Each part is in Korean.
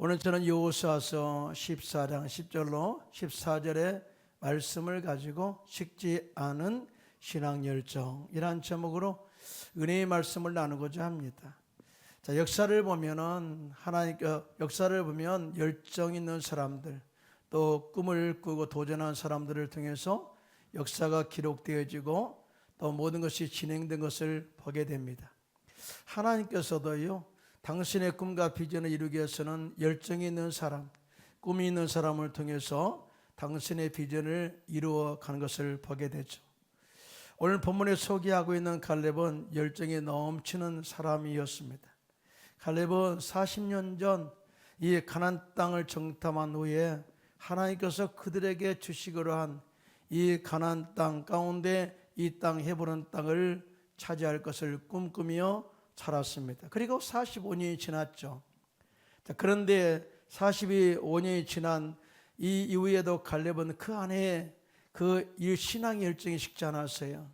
오늘 저는 여호수아서 14장 10절로 14절의 말씀을 가지고 식지 않은 신앙 열정이란 제목으로 은혜의 말씀을 나누고자 합니다. 자, 역사를 보면 열정 있는 사람들, 또 꿈을 꾸고 도전한 사람들을 통해서 역사가 기록되어지고 또 모든 것이 진행된 것을 보게 됩니다. 하나님께서도요, 당신의 꿈과 비전을 이루기 위해서는 열정이 있는 사람, 꿈이 있는 사람을 통해서 당신의 비전을 이루어 가는 것을 보게 되죠. 오늘 본문에 소개하고 있는 갈렙은 열정이 넘치는 사람이었습니다. 갈렙은 40년 전 이 가나안 땅을 정탐한 후에 하나님께서 그들에게 주시기로 한 이 가나안 땅 가운데 이 땅 헤브론 땅을 차지할 것을 꿈꾸며 살았습니다. 그리고 45년이 지났죠. 그런데 45년이 지난 이 이후에도 갈렙은 그 안에 이 신앙의 열정이 식지 않았어요.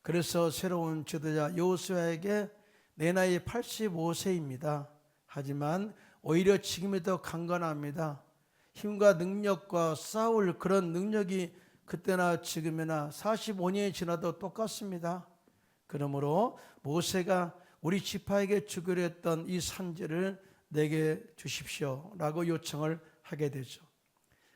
그래서 새로운 지도자 여호수아에게 내 나이 85세입니다. 하지만 오히려 지금이 더 강건합니다. 힘과 능력과 싸울 그런 능력이 그때나 지금이나 45년이 지나도 똑같습니다. 그러므로 모세가 우리 지파에게 주기로 했던 이 산지를 내게 주십시오 라고 요청을 하게 되죠.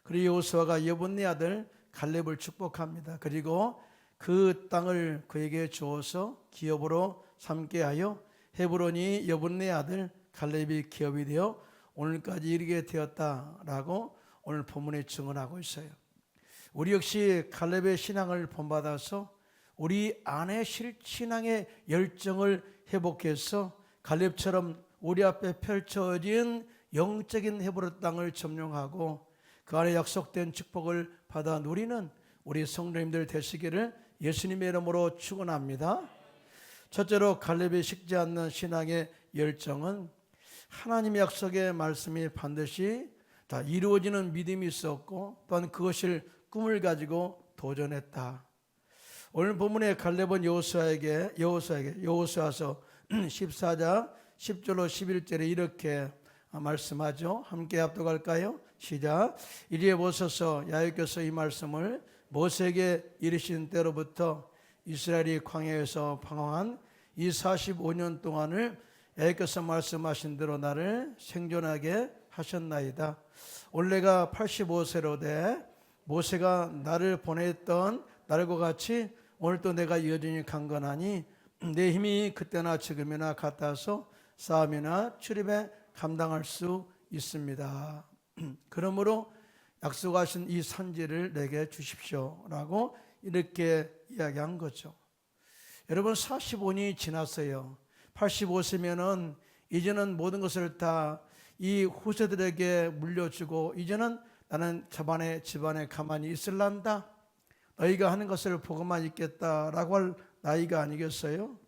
그리고 여호수아가 여분네 아들 갈렙을 축복합니다. 그리고 그 땅을 그에게 주어서 기업으로 삼게 하여 헤브론이 여분네 아들 갈렙이 기업이 되어 오늘까지 이르게 되었다라고 오늘 본문에 증언하고 있어요. 우리 역시 갈렙의 신앙을 본받아서 우리 안에 신앙의 열정을 회복해서 갈렙처럼 우리 앞에 펼쳐진 영적인 헤브론 땅을 점령하고 그 안에 약속된 축복을 받아 누리는 우리 성도님들 되시기를 예수님의 이름으로 축원합니다. 첫째로 갈렙이 식지 않는 신앙의 열정은 하나님의 약속의 말씀이 반드시 다 이루어지는 믿음이 있었고 또한 그것을 꿈을 가지고 도전했다. 오늘 본문의 갈렙은 여호수아서 14장 10절로 11절에 이렇게 말씀하죠. 함께 합독할까요? 시작. 이리에 보소서, 야훼께서 이 말씀을 모세에게 이르신 때로부터 이스라엘이 광야에서 방황한 이 45년 동안을 야훼께서 말씀하신 대로 나를 생존하게 하셨나이다. 올해가 85세로 돼 모세가 나를 보냈던 날과 같이 오늘도 내가 여전히 강건하니 내 힘이 그때나 지금이나 같아서 싸움이나 출입에 감당할 수 있습니다. 그러므로 약속하신 이 산지를 내게 주십시오 라고 이렇게 이야기한 거죠. 여러분, 45년이 지났어요. 85세면은 이제는 모든 것을 다 이 후세들에게 물려주고 이제는 나는 집안에 가만히 있을란다, 너희가 하는 것을 보고만 있겠다라고 할 나이가 아니겠어요?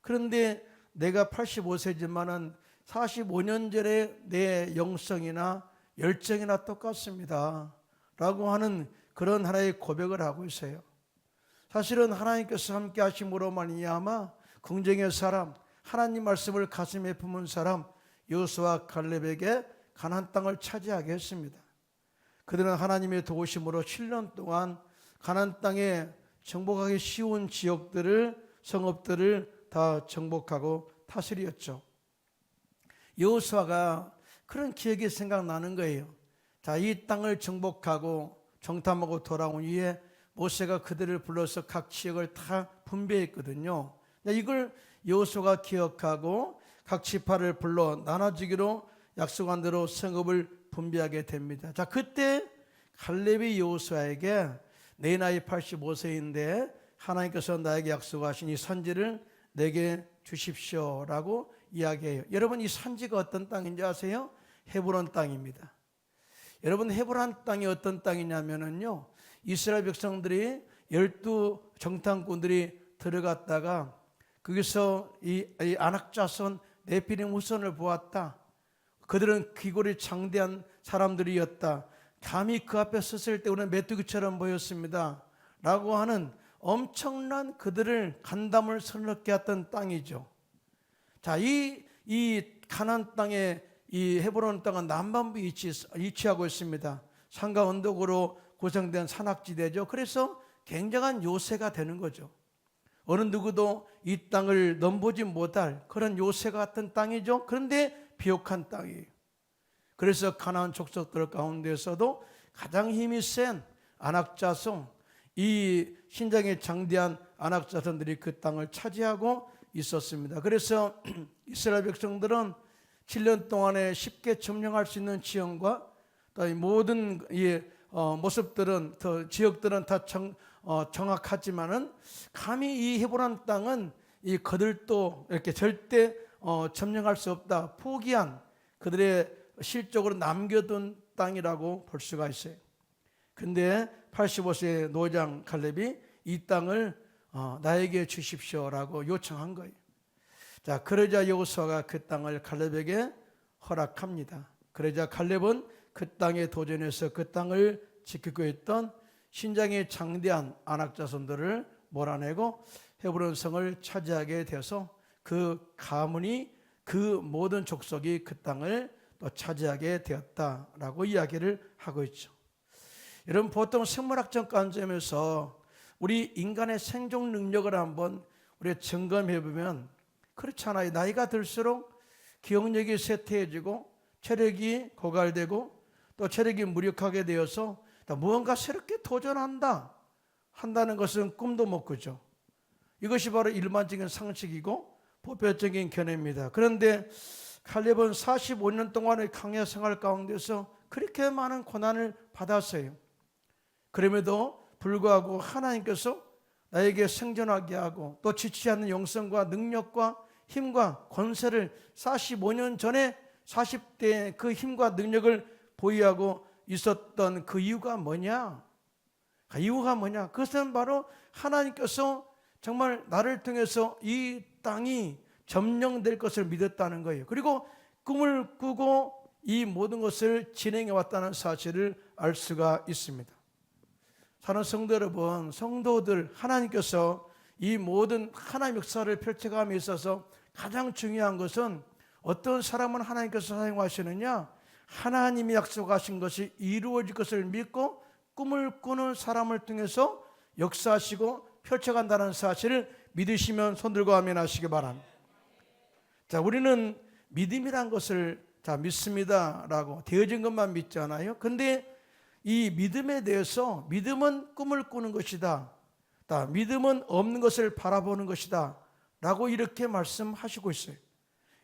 그런데 내가 85세지만은 45년 전에 내 영성이나 열정이나 똑같습니다 라고 하는 그런 하나의 고백을 하고 있어요. 사실은 하나님께서 함께 하심으로 말미암아 긍정의 사람, 하나님 말씀을 가슴에 품은 사람 여호수아 갈렙에게 가나안 땅을 차지하게 했습니다. 그들은 하나님의 도우심으로 7년 동안 가나안 땅에 정복하기 쉬운 지역들을, 성읍들을 다 정복하고 다스렸죠. 여호수아가 그런 기억이 생각나는 거예요. 자, 이 땅을 정복하고 정탐하고 돌아온 이후에 모세가 그들을 불러서 각 지역을 다 분배했거든요. 이걸 여호수아가 기억하고 각 지파를 불러 나눠주기로 약속한 대로 성읍을 분배하게 됩니다. 자, 그때 갈렙이 여호수아에게 내 나이 85세인데 하나님께서 나에게 약속하신 이 산지를 내게 주십시오 라고 이야기해요. 여러분, 이 산지가 어떤 땅인지 아세요? 헤브론 땅입니다. 여러분, 헤브론 땅이 어떤 땅이냐면요, 이스라엘 백성들이 12 정탐꾼들이 들어갔다가 거기서 이 아낙자손 네피림 후손을 보았다. 그들은 귀골이 장대한 사람들이었다. 감히 그 앞에 섰을 때 우리는 메뚜기처럼 보였습니다 라고 하는 엄청난 그들을 간담을 서럽게 했던 땅이죠. 자, 이 가나안 땅에 이 헤브론 땅은 남반부 위치하고 있습니다. 산과 언덕으로 구성된 산악지대죠. 그래서 굉장한 요새가 되는 거죠. 어느 누구도 이 땅을 넘보지 못할 그런 요새 같은 땅이죠. 그런데 비옥한 땅이에요. 그래서 가나안 족속들 가운데서도 가장 힘이 센 안악자손, 이 신장에 장대한 안악자손들이 그 땅을 차지하고 있었습니다. 그래서 이스라엘 백성들은 7년 동안에 쉽게 점령할 수 있는 지형과 또 이 모든 모습들은, 지역들은 다 정확하지만은 감히 이 헤브론 땅은 이 그들도 이렇게 절대 점령할 수 없다, 포기한, 그들의 실적으로 남겨둔 땅이라고 볼 수가 있어요. 근데 85세의 노장 갈렙이 이 땅을 나에게 주십시오라고 요청한 거예요. 자, 그러자 여호수아가 그 땅을 갈렙에게 허락합니다. 그러자 갈렙은 그 땅에 도전해서 그 땅을 지키고 있던 신장이 장대한 안악자손들을 몰아내고 헤브론 성을 차지하게 돼서 그 가문이, 그 모든 족속이 그 땅을 또 차지하게 되었다라고 이야기를 하고 있죠. 여러분, 보통 생물학적 관점에서 우리 인간의 생존 능력을 한번 우리가 점검해 보면 그렇잖아요. 나이가 들수록 기억력이 쇠퇴해지고 체력이 고갈되고 또 체력이 무력하게 되어서 무언가 새롭게 도전한다 한다는 것은 꿈도 못 꾸죠. 이것이 바로 일반적인 상식이고 보편적인 견해입니다. 그런데 갈렙은 45년 동안의 광야 생활 가운데서 그렇게 많은 고난을 받았어요. 그럼에도 불구하고 하나님께서 나에게 생존하게 하고 또 지치지 않는 영성과 능력과 힘과 권세를 45년 전에 40대의 그 힘과 능력을 보유하고 있었던 그 이유가 뭐냐? 이유가 뭐냐? 그것은 바로 하나님께서 정말 나를 통해서 이 땅이 점령될 것을 믿었다는 거예요. 그리고 꿈을 꾸고 이 모든 것을 진행해 왔다는 사실을 알 수가 있습니다. 사랑하는 성도 여러분, 성도들, 하나님께서 이 모든 하나님의 역사를 펼쳐감에 있어서 가장 중요한 것은 어떤 사람은 하나님께서 사용하시느냐? 하나님이 약속하신 것이 이루어질 것을 믿고 꿈을 꾸는 사람을 통해서 역사하시고 펼쳐간다는 사실을 믿으시면 손들고 아멘 하시기 바랍니다. 자, 우리는 믿음이란 것을 믿습니다라고 되어진 것만 믿잖아요. 근데 이 믿음에 대해서 믿음은 꿈을 꾸는 것이다, 믿음은 없는 것을 바라보는 것이다 라고 이렇게 말씀하시고 있어요.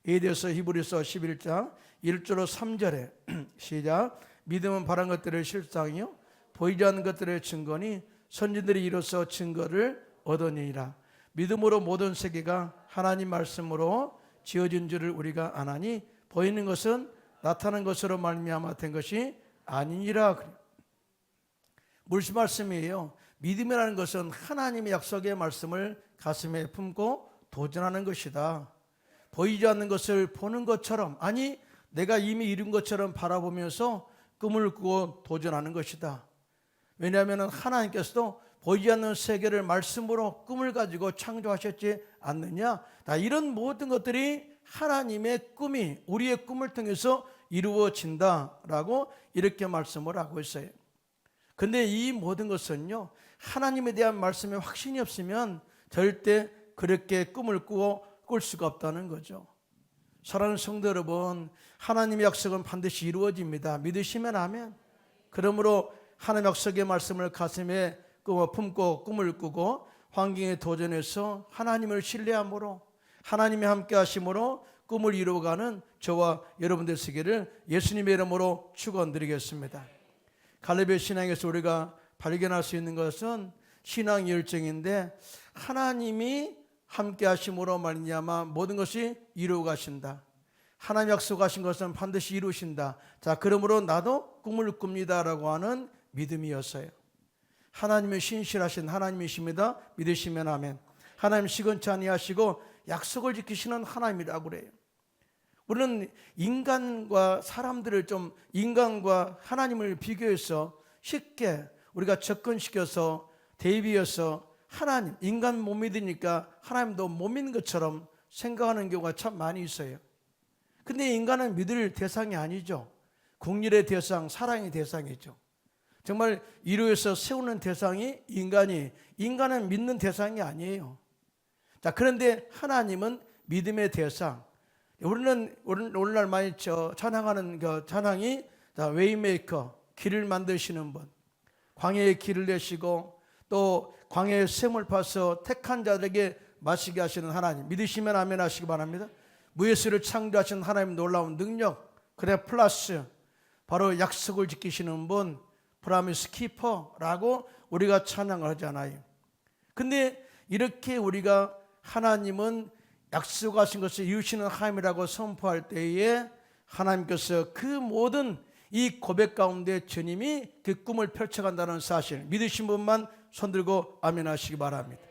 이에 대해서 히브리서 11장 1절로 3절에 시작. 믿음은 바란 것들의 실상이요 보이지 않는 것들의 증거니 선지들이 이로써 증거를 얻으니라. 믿음으로 모든 세계가 하나님 말씀으로 지어진 줄을 우리가 아나니 보이는 것은 나타난 것으로 말미암아 된 것이 아니니라. 무슨 말씀이에요? 믿음이라는 것은 하나님의 약속의 말씀을 가슴에 품고 도전하는 것이다. 보이지 않는 것을 보는 것처럼, 아니 내가 이미 이룬 것처럼 바라보면서 꿈을 꾸고 도전하는 것이다. 왜냐하면 하나님께서도 보이지 않는 세계를 말씀으로 꿈을 가지고 창조하셨지 않느냐. 이런 모든 것들이 하나님의 꿈이 우리의 꿈을 통해서 이루어진다라고 이렇게 말씀을 하고 있어요. 근데 이 모든 것은요, 하나님에 대한 말씀에 확신이 없으면 절대 그렇게 꿈을 꿀 수가 없다는 거죠. 사랑하는 성도 여러분, 하나님의 약속은 반드시 이루어집니다. 믿으시면 아멘. 그러므로 하나님의 약속의 말씀을 가슴에 품고 꿈을 꾸고 환경에 도전해서 하나님을 신뢰함으로 하나님이 함께 하심으로 꿈을 이루어가는 저와 여러분들 되기를 예수님의 이름으로 축원드리겠습니다. 갈렙의 신앙에서 우리가 발견할 수 있는 것은 신앙 열정인데, 하나님이 함께 하심으로 말미암아 모든 것이 이루어 가신다. 하나님 약속하신 것은 반드시 이루신다. 자, 그러므로 나도 꿈을 꿉니다라고 하는 믿음이었어요. 하나님은 신실하신 하나님이십니다. 믿으시면 아멘. 하나님 시건치 아니하시고 약속을 지키시는 하나님이라고 그래요. 우리는 인간과 인간과 하나님을 비교해서 쉽게 우리가 접근시켜서 대비해서 하나님, 인간 못 믿으니까 하나님도 못 믿는 것처럼 생각하는 경우가 참 많이 있어요. 근데 인간은 믿을 대상이 아니죠. 국률의 대상, 사랑의 대상이죠. 정말 이루어서 세우는 대상이 인간은 믿는 대상이 아니에요. 자, 그런데 하나님은 믿음의 대상. 우리는 오늘날 많이 찬양하는 그 찬양이 웨이메이커, 길을 만드시는 분, 광야의 길을 내시고 또 광야의 샘을 파서 택한 자들에게 마시게 하시는 하나님, 믿으시면 아멘 하시기 바랍니다. 무예수를 창조하신 하나님 놀라운 능력, 그래 플러스 바로 약속을 지키시는 분, 프라미스 키퍼라고 우리가 찬양을 하잖아요. 근데 이렇게 우리가 하나님은 약속하신 것을 이루시는 하나님이라고 선포할 때에 하나님께서 그 모든 이 고백 가운데 주님이 그 꿈을 펼쳐간다는 사실, 믿으신 분만 손들고 아멘 하시기 바랍니다.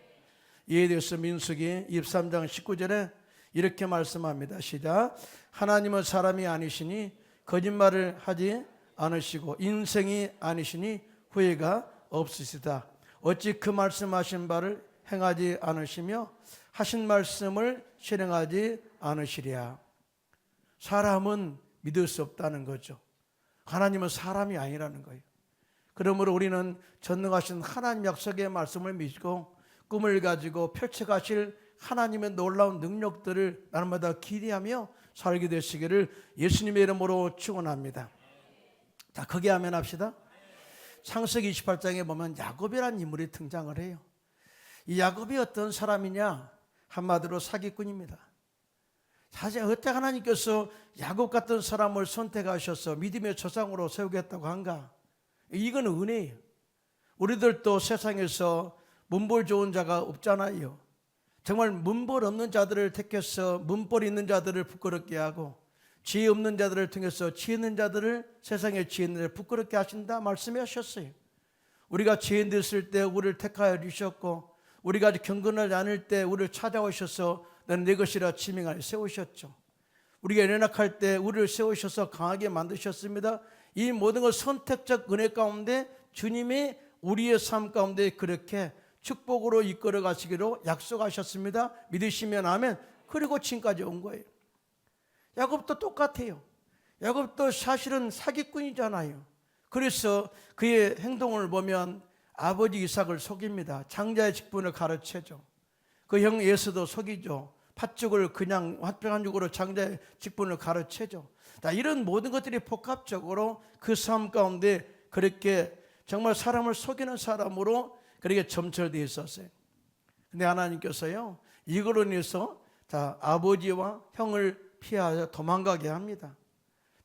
이에 대해서 민수기 23장 19절에 이렇게 말씀합니다. 시작. 하나님은 사람이 아니시니 거짓말을 하지 않으시고 인생이 아니시니 후회가 없으시다. 어찌 그 말씀하신 바를 행하지 않으시며 하신 말씀을 실행하지 않으시랴. 사람은 믿을 수 없다는 거죠. 하나님은 사람이 아니라는 거예요. 그러므로 우리는 전능하신 하나님 약속의 말씀을 믿고 꿈을 가지고 펼쳐가실 하나님의 놀라운 능력들을 날마다 기대하며 살게 되시기를 예수님의 이름으로 축원합니다. 자, 거기 아멘 합시다. 창세기 28장에 보면 야곱이라는 인물이 등장을 해요. 이 야곱이 어떤 사람이냐? 한마디로 사기꾼입니다. 사실 어떻게 하나님께서 야곱 같은 사람을 선택하셔서 믿음의 조상으로 세우겠다고 한가? 이건 은혜예요. 우리들도 세상에서 문벌 좋은 자가 없잖아요. 정말 문벌 없는 자들을 택해서 문벌 있는 자들을 부끄럽게 하고 지혜 없는 자들을 통해서 지혜 있는 자들을 세상에 지혜 있는 자들을 부끄럽게 하신다 말씀해 하셨어요. 우리가 죄인 됐을 때 우리를 택하여 주셨고 우리가 아직 경건하지 않을 때 우리를 찾아오셔서 너는 내 것이라 지명하여 세우셨죠. 우리가 연약할 때 우리를 세우셔서 강하게 만드셨습니다. 이 모든 것 선택적 은혜 가운데 주님이 우리의 삶 가운데 그렇게 축복으로 이끌어 가시기로 약속하셨습니다. 믿으시면 아멘. 그리고 지금까지 온 거예요. 야곱도 똑같아요. 야곱도 사실은 사기꾼이잖아요. 그래서 그의 행동을 보면 아버지 이삭을 속입니다. 장자의 직분을 가르쳐줘. 그 형 예수도 속이죠. 팥죽을 그냥 팥죽으로 장자의 직분을 가르쳐줘. 이런 모든 것들이 복합적으로 그 삶 가운데 그렇게 정말 사람을 속이는 사람으로 그렇게 점철되어 있었어요. 근데 하나님께서요, 이걸로 인해서 아버지와 형을 피하여 도망가게 합니다.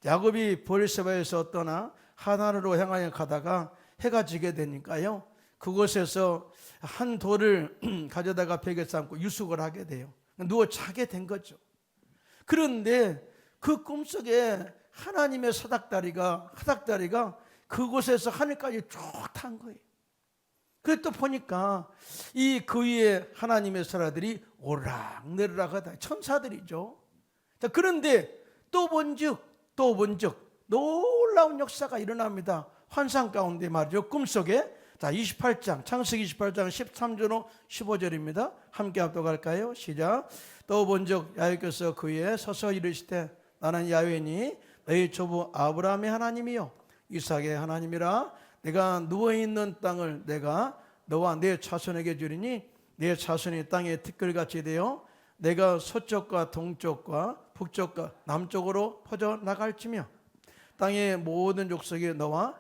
야곱이 브엘세바에서 떠나 하나로 향하여 가다가 해가 지게 되니까요, 그곳에서 한 돌을 가져다가 벽에 쌓고 유숙을 하게 돼요. 누워 자게 된 거죠. 그런데 그 꿈속에 하나님의 사닥다리가 그곳에서 하늘까지 쭉 탄 거예요. 그래서 또 보니까 그 위에 하나님의 사라들이 오락내리락 하다. 천사들이죠. 자, 그런데 또 본즉 놀라운 역사가 일어납니다. 환상 가운데 말이죠. 꿈속에. 자, 28장 창세기 28장 13절로 15절입니다. 함께 합독할까요? 시작. 또 본즉 야훼께서 그 위에 서서 이르시되 나는 야훼니 너희 조부 아브라함의 하나님이요 이삭의 하나님이라. 내가 누워있는 땅을 내가 너와 내 자손에게 주리니 내 자손이 땅에 티끌같이 되어 내가 서쪽과 동쪽과 북쪽과 남쪽으로 퍼져나갈지며 땅의 모든 족속이 너와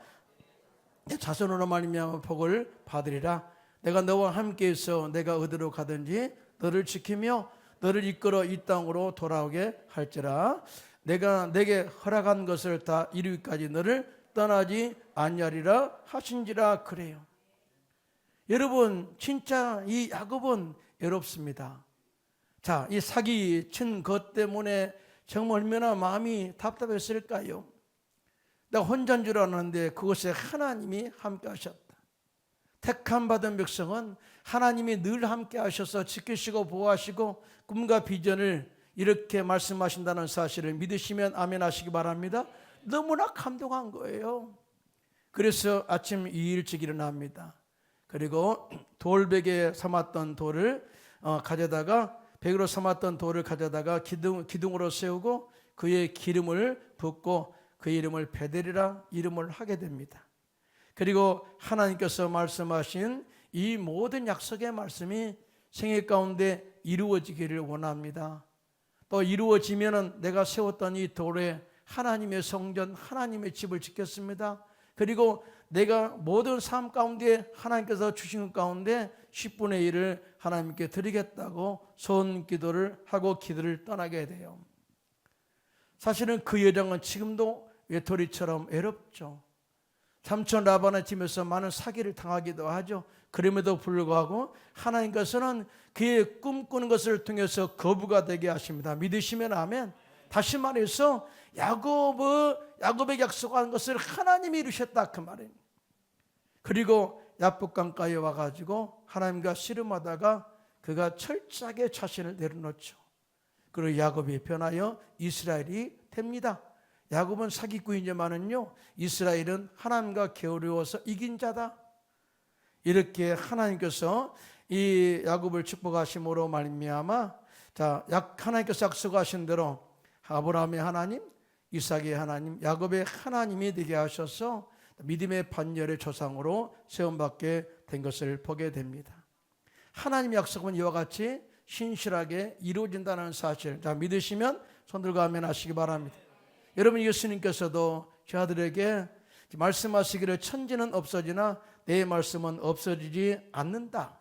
내 자손으로 말미암아 복을 받으리라. 내가 너와 함께해서 내가 어디로 가든지 너를 지키며 너를 이끌어 이 땅으로 돌아오게 할지라. 내가 내게 허락한 것을 다 이루기까지 너를 떠나지 아니하리라 하신지라. 그래요. 여러분, 진짜 이 야곱은 외롭습니다. 자, 이 사기 친 것 때문에 정말 얼마나 마음이 답답했을까요? 내가 혼자인 줄 알았는데 그것에 하나님이 함께 하셨다. 택함 받은 백성은 하나님이 늘 함께 하셔서 지키시고 보호하시고 꿈과 비전을 이렇게 말씀하신다는 사실을 믿으시면 아멘 하시기 바랍니다. 너무나 감동한 거예요. 그래서 아침 일찍 일어납니다. 그리고 돌베개 삼았던 돌을 가져다가 벽으로 삼았던 돌을 가져다가 기둥으로 세우고 그의 기름을 붓고 그 이름을 베델이라 이름을 하게 됩니다. 그리고 하나님께서 말씀하신 이 모든 약속의 말씀이 생애 가운데 이루어지기를 원합니다. 또 이루어지면은 내가 세웠던 이 돌에 하나님의 성전, 하나님의 집을 짓겠습니다. 그리고 내가 모든 삶 가운데 하나님께서 주신 것 가운데 10분의 1을 하나님께 드리겠다고 소원 기도를 하고 기도를 떠나게 돼요. 사실은 그 여정은 지금도 외톨이처럼 외롭죠. 삼촌 라반의 집에서 많은 사기를 당하기도 하죠. 그럼에도 불구하고 하나님께서는 그의 꿈꾸는 것을 통해서 거부가 되게 하십니다. 믿으시면 아멘. 다시 말해서 야곱에게 약속한 것을 하나님이 이루셨다 그 말입니다. 그리고 야복강가에 와가지고 하나님과 씨름하다가 그가 철저하게 자신을 내려놓죠. 그리고 야곱이 변하여 이스라엘이 됩니다. 야곱은 사기꾼이지만은요, 이스라엘은 하나님과 게으르워서 이긴 자다. 이렇게 하나님께서 이 야곱을 축복하심으로 말미암아, 하나님께서 약속하신 대로 아브라함의 하나님, 이삭의 하나님, 야곱의 하나님이 되게 하셔서 믿음의 반열의 조상으로 세움받게 된 것을 보게 됩니다. 하나님의 약속은 이와 같이 신실하게 이루어진다는 사실, 믿으시면 손 들고 아멘 하시기 바랍니다. 여러분, 예수님께서도 저들에게 말씀하시기를 천지는 없어지나 내 말씀은 없어지지 않는다.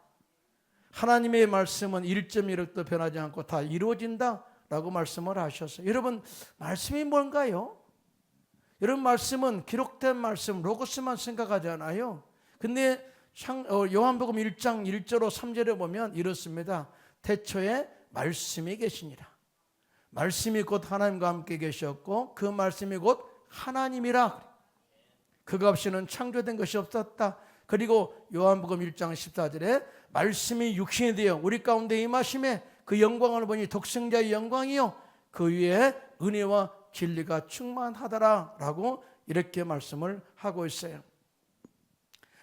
하나님의 말씀은 1.1도 변하지 않고 다 이루어진다 라고 말씀을 하셨어요. 여러분, 말씀이 뭔가요? 여러분, 말씀은 기록된 말씀, 로고스만 생각하잖아요. 근데 요한복음 1장 1절로 3절에 보면 이렇습니다. 태초에 말씀이 계시니라. 말씀이 곧 하나님과 함께 계셨고 그 말씀이 곧 하나님이라. 그가 없이는 창조된 것이 없었다. 그리고 요한복음 1장 14절에 말씀이 육신이 되어 우리 가운데 임하심에 그 영광을 보니 독생자의 영광이요 그 위에 은혜와 진리가 충만하더라 라고 이렇게 말씀을 하고 있어요.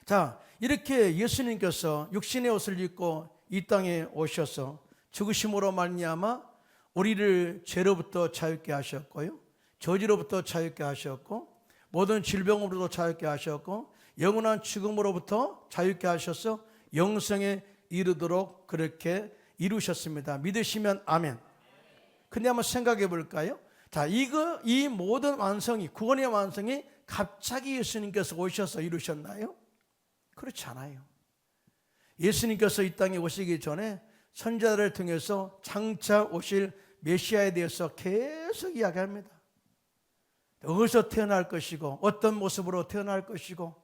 자, 이렇게 예수님께서 육신의 옷을 입고 이 땅에 오셔서 죽으심으로 말미암아 우리를 죄로부터 자유케 하셨고요, 저주로부터 자유케 하셨고, 모든 질병으로부터 자유케 하셨고, 영원한 죽음으로부터 자유케 하셔서 영생에 이르도록 그렇게 이루셨습니다. 믿으시면 아멘. 근데 한번 생각해 볼까요? 자, 이 모든 완성이, 구원의 완성이 갑자기 예수님께서 오셔서 이루셨나요? 그렇지 않아요. 예수님께서 이 땅에 오시기 전에 선지자들을 통해서 장차 오실 메시아에 대해서 계속 이야기합니다. 어디서 태어날 것이고 어떤 모습으로 태어날 것이고,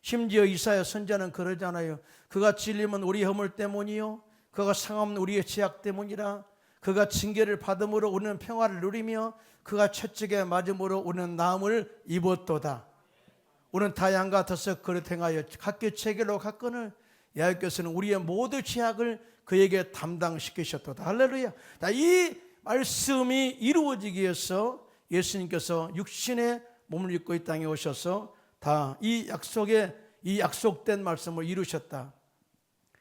심지어 이사야 선지자는 그러잖아요. 그가 찔림은 우리 허물 때문이요 그가 상함은 우리의 죄악 때문이라. 그가 징계를 받음으로 우리는 평화를 누리며 그가 채찍에 맞음으로 우리는 나음을 입었도다. 우리는 다 양 같아서 그릇 행하여 각기 체결로 갔거늘 여호와께서는 우리의 모든 죄악을 그에게 담당시키셨도다. 할렐루야. 이 말씀이 이루어지기 위해서 예수님께서 육신의 몸을 입고 이 땅에 오셔서 다 이 약속된 말씀을 이루셨다.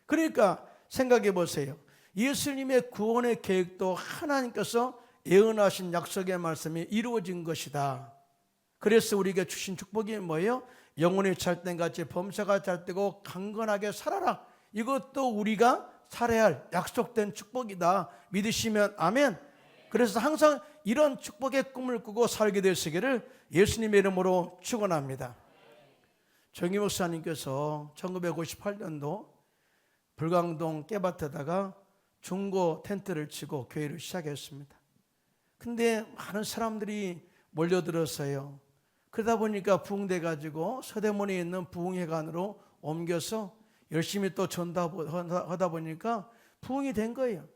그러니까 생각해 보세요. 예수님의 구원의 계획도 하나님께서 예언하신 약속의 말씀이 이루어진 것이다. 그래서 우리에게 주신 축복이 뭐예요? 영혼이 찰땐같이 범사가 찰때고 강건하게 살아라. 이것도 우리가 살아야 할 약속된 축복이다. 믿으시면 아멘. 그래서 항상 이런 축복의 꿈을 꾸고 살게 되시기를 예수님의 이름으로 축원합니다. 정희 목사님께서 1958년도 불광동 깨밭에다가 중고 텐트를 치고 교회를 시작했습니다. 근데 많은 사람들이 몰려들었어요. 그러다 보니까 부흥돼 가지고 서대문에 있는 부흥회관으로 옮겨서 열심히 또 전도하다 보니까 부흥이 된 거예요.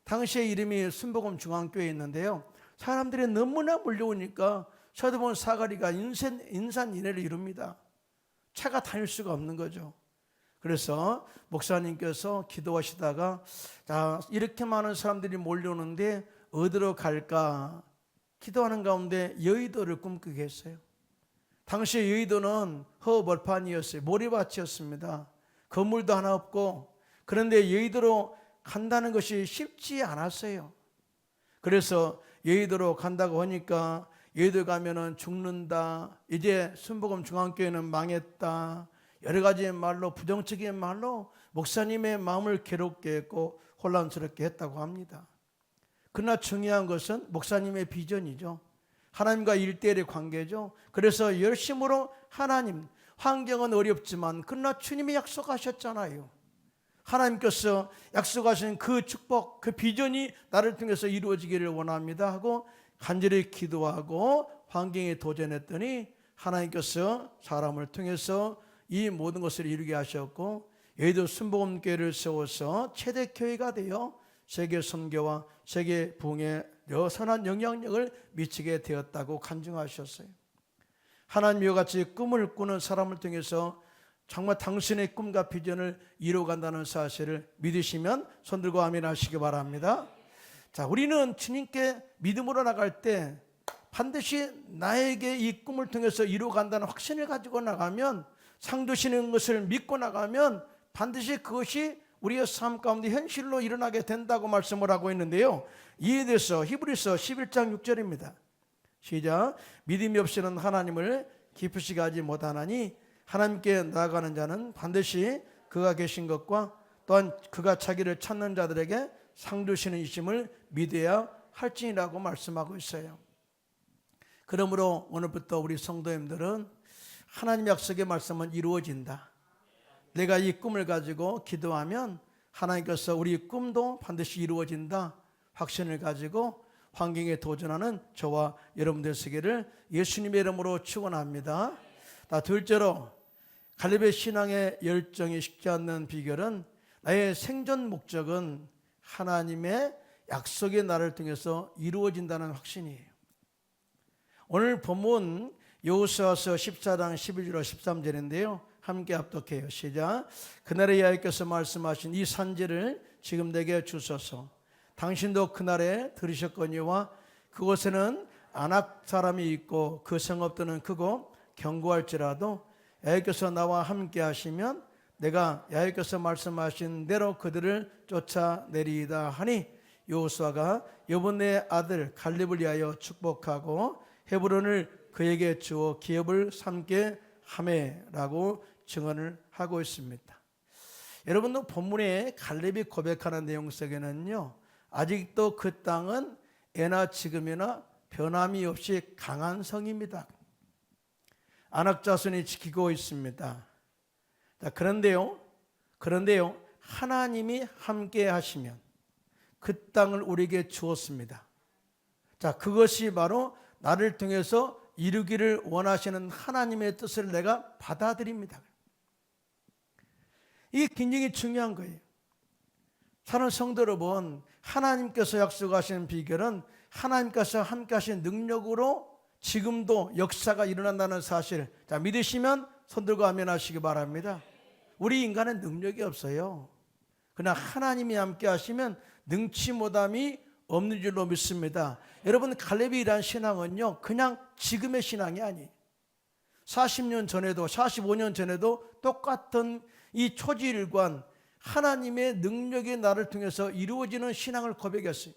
당시에 이름이 순복음 중앙교회에 있는데요, 사람들이 너무나 몰려오니까 서대문 사거리가 인산인해를 이룹니다. 차가 다닐 수가 없는 거죠. 그래서 목사님께서 기도하시다가 이렇게 많은 사람들이 몰려오는데 어디로 갈까 기도하는 가운데 여의도를 꿈꾸게 했어요. 당시 여의도는 허벌판이었어요. 모래밭이었습니다. 건물도 하나 없고, 그런데 여의도로 간다는 것이 쉽지 않았어요. 그래서 예의도로 간다고 하니까 예의도 가면은 죽는다, 이제 순복음 중앙교회는 망했다, 여러 가지 말로 부정적인 말로 목사님의 마음을 괴롭게 했고 혼란스럽게 했다고 합니다. 그러나 중요한 것은 목사님의 비전이죠. 하나님과 일대일의 관계죠. 그래서 열심으로 하나님, 환경은 어렵지만 그러나 주님이 약속하셨잖아요. 하나님께서 약속하신 그 축복, 그 비전이 나를 통해서 이루어지기를 원합니다 하고 간절히 기도하고 환경에 도전했더니 하나님께서 사람을 통해서 이 모든 것을 이루게 하셨고, 여의도 순복음교회를 세워서 최대 교회가 되어 세계 선교와 세계 부흥에 선한 영향력을 미치게 되었다고 간증하셨어요. 하나님과 같이 꿈을 꾸는 사람을 통해서 정말 당신의 꿈과 비전을 이루어간다는 사실을 믿으시면 손들고 아멘 하시기 바랍니다. 자, 우리는 주님께 믿음으로 나갈 때 반드시 나에게 이 꿈을 통해서 이루어간다는 확신을 가지고 나가면, 상 주시는 것을 믿고 나가면 반드시 그것이 우리의 삶 가운데 현실로 일어나게 된다고 말씀을 하고 있는데요. 이에 대해서 히브리서 11장 6절입니다. 시작. 믿음이 없이는 하나님을 기쁘시게 하지 못하나니 하나님께 나아가는 자는 반드시 그가 계신 것과 또한 그가 자기를 찾는 자들에게 상 주시는 이심을 믿어야 할지니라고 말씀하고 있어요. 그러므로 오늘부터 우리 성도님들은 하나님 약속의 말씀은 이루어진다. 내가 이 꿈을 가지고 기도하면 하나님께서 우리 꿈도 반드시 이루어진다 확신을 가지고 환경에 도전하는 저와 여러분들 되시기를 예수님의 이름으로 축원합니다. 둘째로 갈렙의 신앙의 열정이 식지 않는 비결은 나의 생존 목적은 하나님의 약속의 나를 통해서 이루어진다는 확신이에요. 오늘 본문 여호수아서 14장 11절 13절인데요. 함께 합독해요. 시작. 그날에 여호와께서 말씀하신 이 산지를 지금 내게 주소서. 당신도 그날에 들으셨거니와 그곳에는 아낙 사람이 있고 그 성읍들은 크고 견고할지라도 여호와께서 나와 함께 하시면 내가 여호와께서 말씀하신 대로 그들을 쫓아내리이다 하니, 여호수아가 여분의 아들 갈렙을 위하여 축복하고 헤브론을 그에게 주어 기업을 삼게 하매라고 증언을 하고 있습니다. 여러분도 본문에 갈렙이 고백하는 내용 속에는요, 아직도 그 땅은 예나 지금이나 변함이 없이 강한 성입니다. 아낙 자손이 지키고 있습니다. 자, 그런데요, 하나님이 함께 하시면 그 땅을 우리에게 주었습니다. 자, 그것이 바로 나를 통해서 이루기를 원하시는 하나님의 뜻을 내가 받아들입니다. 이게 굉장히 중요한 거예요. 사랑하는 성도 여러분, 하나님께서 약속하시는 비결은 하나님께서 함께 하신 능력으로 지금도 역사가 일어난다는 사실, 자, 믿으시면 손들고 아멘 하시기 바랍니다. 우리 인간은 능력이 없어요. 그러나 하나님이 함께 하시면 능치 못함이 없는 줄로 믿습니다. 여러분, 갈렙이 일한 신앙은요, 그냥 지금의 신앙이 아니에요. 40년 전에도 45년 전에도 똑같은 이 초지일관 하나님의 능력이 나를 통해서 이루어지는 신앙을 고백했어요.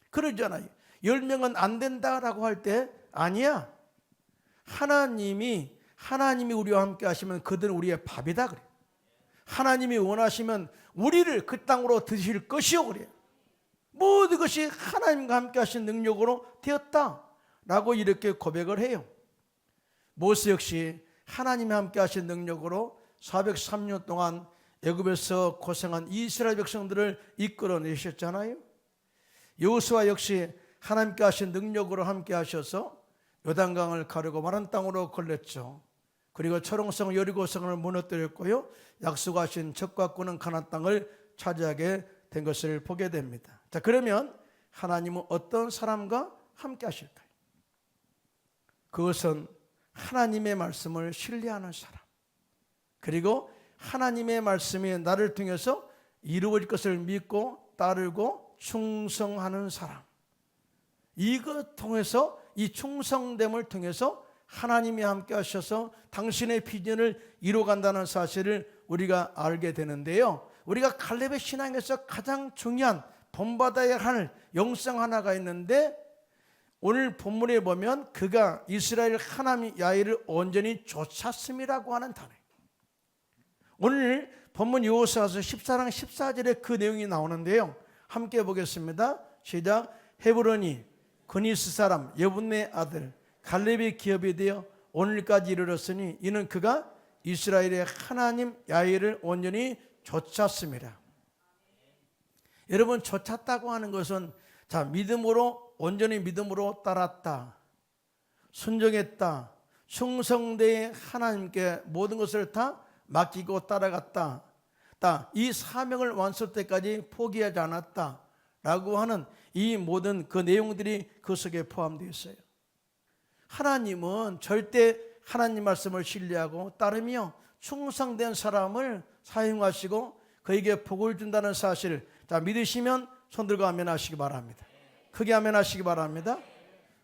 그러잖아요. 10명은 안 된다라고 할 때 아니야. 하나님이 우리와 함께 하시면 그들은 우리의 밥이다 그래요. 하나님이 원하시면 우리를 그 땅으로 드실 것이요 그래요. 모든 것이 하나님과 함께 하신 능력으로 되었다라고 이렇게 고백을 해요. 모세 역시 하나님이 함께 하신 능력으로 403년 동안 애굽에서 고생한 이스라엘 백성들을 이끌어내셨잖아요. 여호수아 역시 하나님께 하신 능력으로 함께 하셔서 요단강을 가르고 마른 땅으로 걸렸죠. 그리고 초롱성 여리고성을 무너뜨렸고요, 약속하신 적과 꾸는 가나안 땅을 차지하게 된 것을 보게 됩니다. 자, 그러면 하나님은 어떤 사람과 함께 하실까요? 그것은 하나님의 말씀을 신뢰하는 사람, 그리고 하나님의 말씀이 나를 통해서 이루어질 것을 믿고 따르고 충성하는 사람, 이것 통해서, 이 충성됨을 통해서 하나님이 함께 하셔서 당신의 비전을 이루어간다는 사실을 우리가 알게 되는데요, 우리가 갈렙의 신앙에서 가장 중요한 본받아야 할 영성 하나가 있는데 오늘 본문에 보면 그가 이스라엘 하나님 야훼를 온전히 쫓았음이라고 하는 단어예요. 오늘 본문 여호수아서 14장 14절에 그 내용이 나오는데요. 함께 보겠습니다. 시작. 헤브론이 그니스 사람 여분의 아들 갈렙의 기업이 되어 오늘까지 이르렀으니 이는 그가 이스라엘의 하나님 야훼를 온전히 쫓았습니다. 여러분, 쫓았다고 하는 것은 믿음으로, 온전히 믿음으로 따랐다, 순종했다, 충성되이 하나님께 모든 것을 다 맡기고 따라갔다, 이 사명을 완수할 때까지 포기하지 않았다 라고 하는 이 모든 그 내용들이 그 속에 포함되어 있어요. 하나님은 절대 하나님 말씀을 신뢰하고 따르며 충성된 사람을 사용하시고 그에게 복을 준다는 사실을 믿으시면 손들고 아멘 하시기 바랍니다. 크게 아멘 하시기 바랍니다.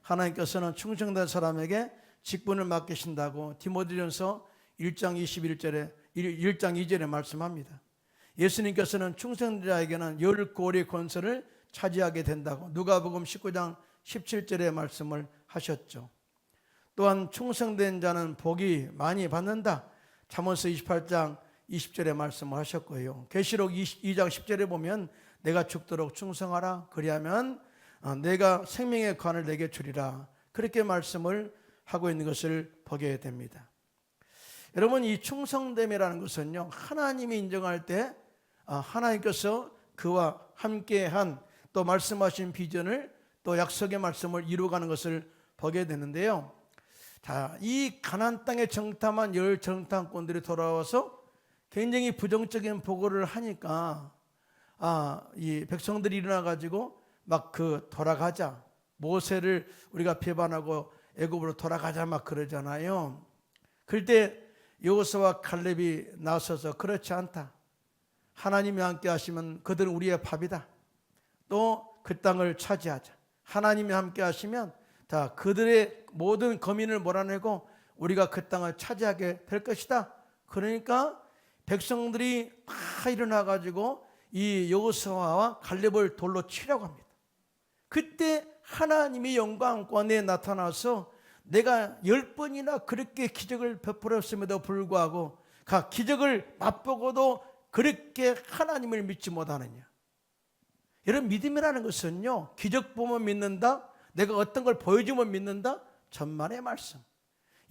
하나님께서는 충성된 사람에게 직분을 맡기신다고 디모데전서 1장 2절에 말씀합니다. 예수님께서는 충성된 자에게는 열 고리의 권세를 차지하게 된다고 누가복음 19장 17절에 말씀을 하셨죠. 또한 충성된 자는 복이 많이 받는다. 잠언서 28장 20절에 말씀을 하셨고요. 계시록 2장 10절에 보면 내가 죽도록 충성하라. 그리하면 내가 생명의 관을 내게 주리라. 그렇게 말씀을 하고 있는 것을 보게 됩니다. 여러분, 이 충성됨이라는 것은요, 하나님이 인정할 때 하나님께서 그와 함께한 또 말씀하신 비전을 또 약속의 말씀을 이루어가는 것을 보게 되는데요. 이 가나안 땅에 정탐한 열 정탐꾼들이 돌아와서 굉장히 부정적인 보고를 하니까 이 백성들이 일어나 가지고 막 돌아가자, 모세를 우리가 배반하고 애굽으로 돌아가자 막 그러잖아요. 그럴 때 여호수아와 갈렙이 나서서 그렇지 않다, 하나님이 함께 하시면 그들은 우리의 밥이다, 또 그 땅을 차지하자, 하나님이 함께 하시면 그들의 모든 거민을 몰아내고 우리가 그 땅을 차지하게 될 것이다. 그러니까 백성들이 다 일어나 가지고 이 여호수아와 갈렙을 돌로 치려고 합니다. 그때 하나님이 영광권에 나타나서 내가 10번이나 그렇게 기적을 베풀었음에도 불구하고 기적을 맛보고도 그렇게 하나님을 믿지 못하느냐. 여러분, 믿음이라는 것은요, 기적 보면 믿는다, 내가 어떤 걸 보여주면 믿는다, 전만의 말씀.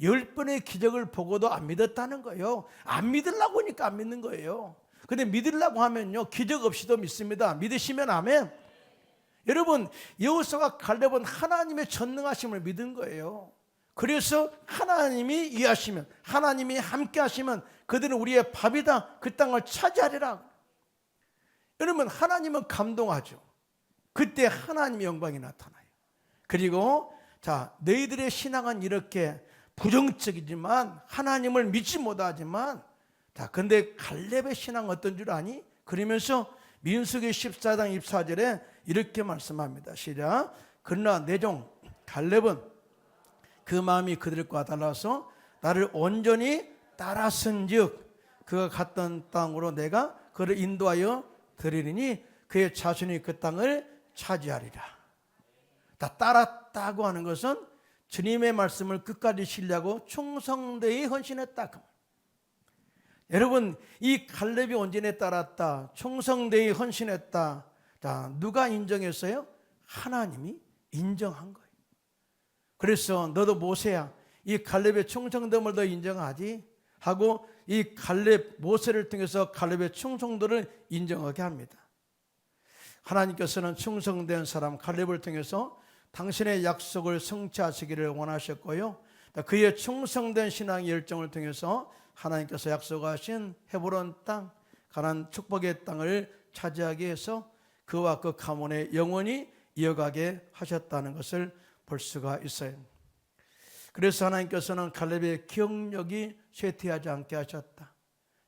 10번의 기적을 보고도 안 믿었다는 거예요. 안 믿으려고 하니까 안 믿는 거예요. 근데 믿으려고 하면요, 기적 없이도 믿습니다. 믿으시면 아멘. 여러분, 여호수아와 갈렙은 하나님의 전능하심을 믿은 거예요. 그래서 하나님이 이해하시면, 하나님이 함께 하시면 그들은 우리의 밥이다, 그 땅을 차지하리라. 여러분, 하나님은 감동하죠. 그때 하나님의 영광이 나타나요. 그리고 너희들의 신앙은 이렇게 부정적이지만 하나님을 믿지 못하지만 근데 갈렙의 신앙은 어떤 줄 아니? 그러면서 민수기 14장 24절에 이렇게 말씀합니다. 시작. 그러나 내 종 갈렙은 그 마음이 그들과 달라서 나를 온전히 따랐은즉 그가 갔던 땅으로 내가 그를 인도하여 드리리니 그의 자손이 그 땅을 차지하리라. 따랐다고 하는 것은 주님의 말씀을 끝까지 신뢰하고 충성되이 헌신했다. 여러분, 이 갈렙이 온전히 따랐다, 충성되이 헌신했다. 누가 인정했어요? 하나님이 인정한 거예요. 그래서 너도 모세야, 이 갈렙의 충성됨을 더 인정하지 하고 이 갈렙, 모세를 통해서 갈렙의 충성도를 인정하게 합니다. 하나님께서는 충성된 사람 갈렙을 통해서 당신의 약속을 성취하시기를 원하셨고요, 그의 충성된 신앙의 열정을 통해서 하나님께서 약속하신 헤브론 땅, 가나안 축복의 땅을 차지하게 해서 그와 그 가문의 영원히 이어가게 하셨다는 것을 볼 수가 있어요. 그래서 하나님께서는 갈렙의 기억력이 쇠퇴하지 않게 하셨다,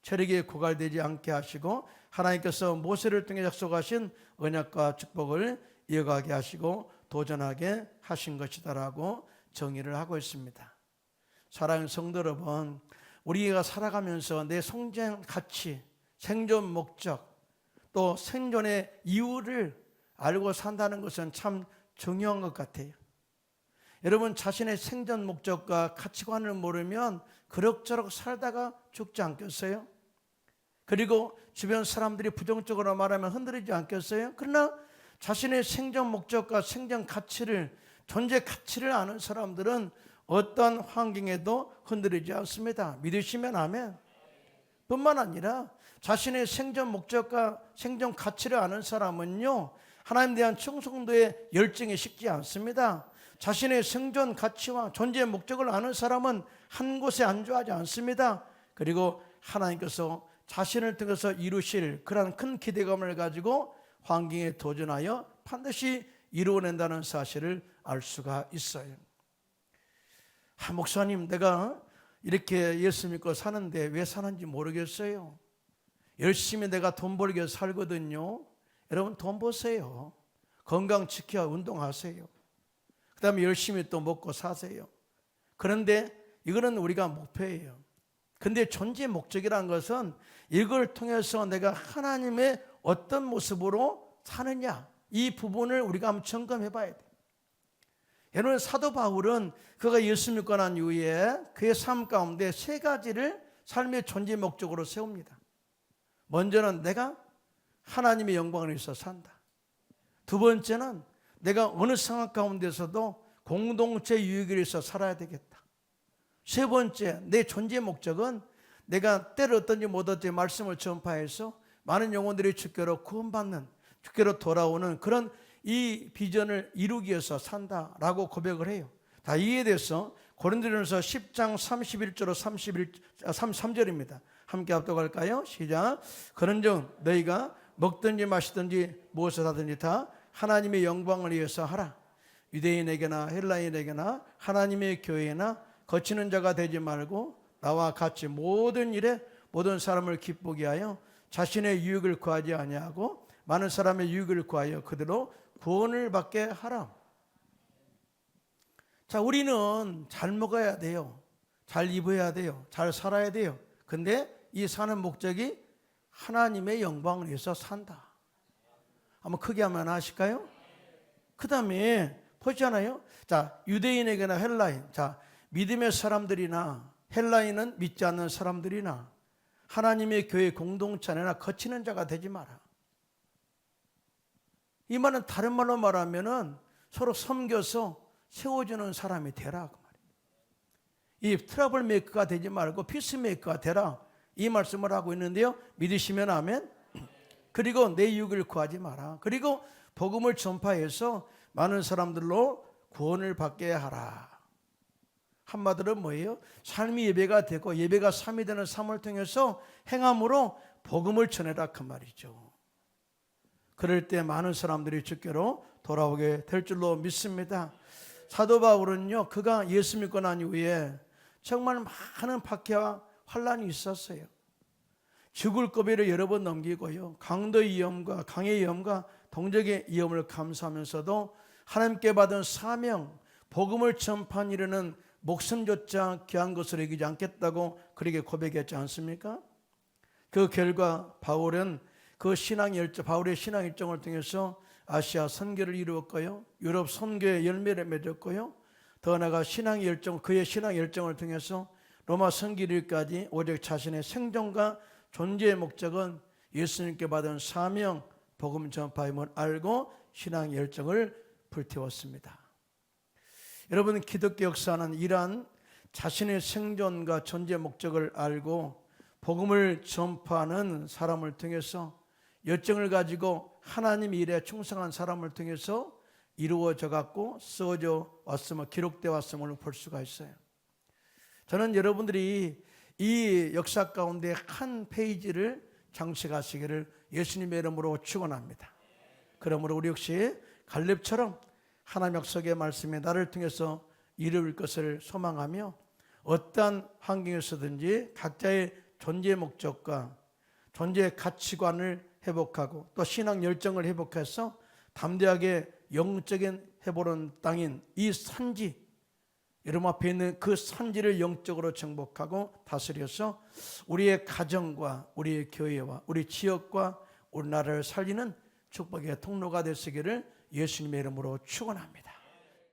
체력이 고갈되지 않게 하시고 하나님께서 모세를 통해 약속하신 언약과 축복을 이어가게 하시고 도전하게 하신 것이다라고 정의를 하고 있습니다. 사랑하는 성도 여러분, 우리가 살아가면서 내 성장 가치, 생존 목적, 또 생존의 이유를 알고 산다는 것은 참 중요한 것 같아요. 여러분 자신의 생존 목적과 가치관을 모르면 그럭저럭 살다가 죽지 않겠어요? 그리고 주변 사람들이 부정적으로 말하면 흔들리지 않겠어요? 그러나 자신의 생존 목적과 생존 가치를, 존재 가치를 아는 사람들은 어떤 환경에도 흔들리지 않습니다. 믿으시면 아멘. 뿐만 아니라 자신의 생존 목적과 생존 가치를 아는 사람은요, 하나님에 대한 충성도의 열정이 식지 않습니다. 자신의 생존 가치와 존재의 목적을 아는 사람은 한 곳에 안주하지 않습니다. 그리고 하나님께서 자신을 통해서 이루실 그런 큰 기대감을 가지고 환경에 도전하여 반드시 이루어낸다는 사실을 알 수가 있어요. 목사님, 내가 이렇게 예수 믿고 사는데 왜 사는지 모르겠어요. 열심히 내가 돈 벌기 위해서 살거든요. 여러분, 돈 버세요. 건강 지켜 운동하세요. 그 다음에 열심히 또 먹고 사세요. 그런데 이거는 우리가 목표예요. 근데 존재 목적이라는 것은 이걸 통해서 내가 하나님의 어떤 모습으로 사느냐, 이 부분을 우리가 한번 점검해 봐야 돼요. 여러분, 사도 바울은 그가 예수 믿고 난 이후에 그의 삶 가운데 세 가지를 삶의 존재 목적으로 세웁니다. 먼저는 내가 하나님의 영광을 위해서 산다. 두 번째는 내가 어느 상황 가운데서도 공동체 유익을 위해서 살아야 되겠다. 세 번째, 내 존재 목적은 내가 때를 얻든지 못 얻든지 말씀을 전파해서 많은 영혼들이 주께로 구원받는, 주께로 돌아오는 그런 이 비전을 이루기 위해서 산다라고 고백을 해요. 다 이에 대해서 고린도전서 10장 31절로 33절입니다. 함께 합독할까요? 시작. 그런즉 너희가 먹든지 마시든지 무엇을 하든지 다 하나님의 영광을 위해서 하라. 유대인에게나 헬라인에게나 하나님의 교회나 거치는 자가 되지 말고 나와 같이 모든 일에 모든 사람을 기쁘게 하여 자신의 유익을 구하지 아니하고 많은 사람의 유익을 구하여 그대로 구원을 받게 하라. 자, 우리는 잘 먹어야 돼요. 잘 입어야 돼요. 잘 살아야 돼요. 근데 이 사는 목적이 하나님의 영광을 위해서 산다. 한번 크게 한번 하실까요? 그 다음에 보잖아요. 자, 유대인에게나 헬라인, 자, 믿음의 사람들이나 헬라인은 믿지 않는 사람들이나 하나님의 교회 공동체 안에나 거치는 자가 되지 마라. 이 말은 다른 말로 말하면은 서로 섬겨서 세워주는 사람이 되라 그 말이에요. 이 트러블 메이커가 되지 말고 피스 메이커가 되라, 이 말씀을 하고 있는데요. 믿으시면 아멘. 그리고 내 유익을 구하지 마라. 그리고 복음을 전파해서 많은 사람들로 구원을 받게 하라. 한마디로 뭐예요? 삶이 예배가 되고 예배가 삶이 되는 삶을 통해서 행함으로 복음을 전해라 그 말이죠. 그럴 때 많은 사람들이 주께로 돌아오게 될 줄로 믿습니다. 사도 바울은요, 그가 예수 믿고 난 이후에 정말 많은 박해와 환란이 있었어요. 죽을 고비를 여러 번 넘기고요, 강도의 위험과 강의 위험과 동족의 위험을 감수하면서도 하나님께 받은 사명, 복음을 전파한 일에는 목숨조차 귀한 것으로 여기지 않겠다고 그렇게 고백했지 않습니까? 그 결과 바울은 그 바울의 신앙 일정을 통해서 아시아 선교를 이루었고요, 유럽 선교의 열매를 맺었고요, 더 나아가 그의 신앙 열정을 통해서 로마 선교일까지 오직 자신의 생존과 존재의 목적은 예수님께 받은 사명, 복음 전파임을 알고 신앙 열정을 불태웠습니다. 여러분, 기독교 역사는 이러한 자신의 생존과 존재 목적을 알고 복음을 전파하는 사람을 통해서 열정을 가지고 하나님 일에 충성한 사람을 통해서 이루어져 갖고 써져 왔음을, 기록되어 왔음을 볼 수가 있어요. 저는 여러분들이 이 역사 가운데 한 페이지를 장식하시기를 예수님의 이름으로 축원합니다. 그러므로 우리 역시 갈렙처럼 하나님 약속의 말씀이 나를 통해서 이루어질 것을 소망하며 어떠한 환경에서든지 각자의 존재 목적과 존재의 가치관을 회복하고 또 신앙 열정을 회복해서 담대하게 영적인 해보는 땅인 이 산지, 여러분 앞에 있는 그 산지를 영적으로 정복하고 다스려서 우리의 가정과 우리의 교회와 우리 지역과 우리 나라를 살리는 축복의 통로가 되시기를 예수님의 이름으로 축원합니다.